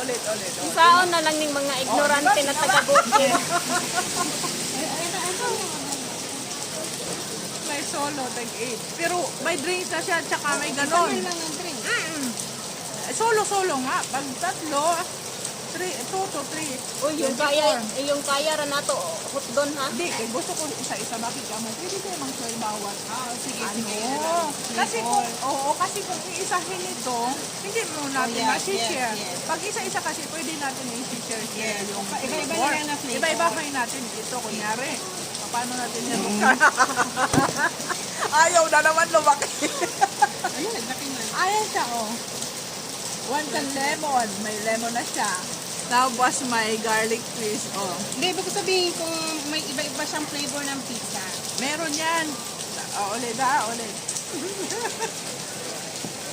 Ulit. Isaon na lang ng mga ignorante na taga-bukid. May solo, tag 8. Pero may drinks na siya, tsaka may ganon. Solo nga. Pag tatlo, 2 to 3. Uy, yung kaya ra nato hotdon ha. Hindi, gusto ko isa-isa. Bakit ka mo? Pwede kayo mang-share bawat. Sige. Kasi kung iisahin ito, hindi mo natin ma-share. Pag isa-isa kasi, pwede natin i-share yung Iba-iba na lang na flavor. Iba-iba kayo natin. Ito, kunyari. Paano natin yan? Ayaw na naman lumaki. Ayun, laki na. Ayan siya, oh. One can lemon. May lemon na siya. Tapos may garlic twist, oh. Hindi, ibig sabihin kung may iba-iba siyang flavor ng pizza. Meron yan. Ulit.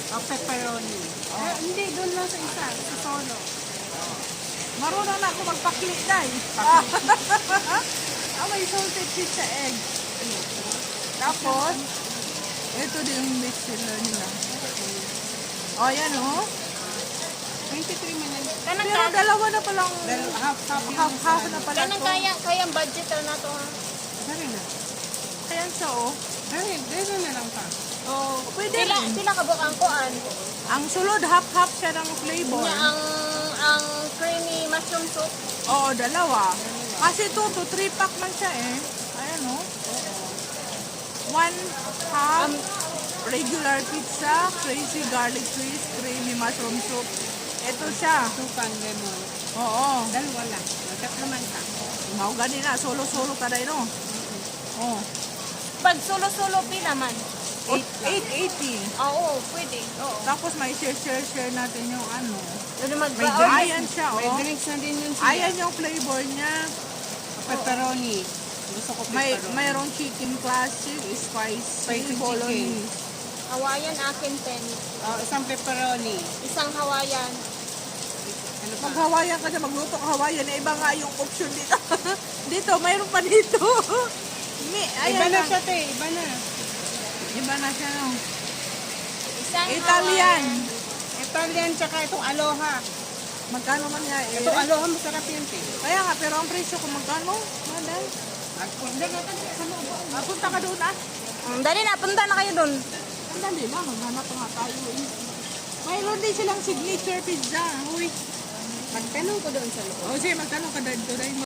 O pepperoni. Hindi, doon lang sa isa. Sa solo. Marunong na ako magpaklik na eh. May salted pizza egg. Tapos, ito din yung mix seller nila. O, yan oh. 23 minutes. Pero dalawa na palang, Half half na pala Kanang to. kayang budget ra nato ha. Sorry na. Ayan siya oh. Dito na lang pa. Oh, pwede Pila rin. ka buk ang kuan. Ang sulod, half-half siya ng flavor. Nya ang creamy mushroom soup. Oo, dalawa. Kasi 2 to 3 pack man siya eh. Ayan oh. 1 half regular pizza, crazy garlic twist, creamy mushroom soup. Ito siya. Sukan, lemon. Oo. Dalawa lang. Tatlo man ka. Mau gani na, solo-solo ka na no. Oh. Pag solo-solo pila man. 880. Oo, pwede. Oo. Tapos may share natin yung ano. Ano May Ayan siya May oh. drinks na din yun siya. Ayan yung flavor niya. Pepperoni. Gusto ko pepperoni. Mayroong chicken classic, spicy bolognese. Hawaiian akin 10. Isang pepperoni. Isang Hawaiian. Ano pa? Mag-Hawaiian ka na, magluto ka Hawaiian. Eh, iba nga yung option dito. Dito, mayroon pa dito. Iba na siya, te. Iba na. Iba na siya, no? Isang Italian. Italian, tsaka itong aloha. Magkano man nga eh? Itong aloha, masarap yun, te. Kaya nga, pero ang presyo kung magkano? Madal. Hindi natin sa loob. Punta ka doon ah. Dali na, punta na kayo dun. Ang dali lang, maghanap pa nga tayo eh. Mayroon din silang signature pizza. Uy. Magtanong ko doon sa loob. O sige, magtanong ka doon.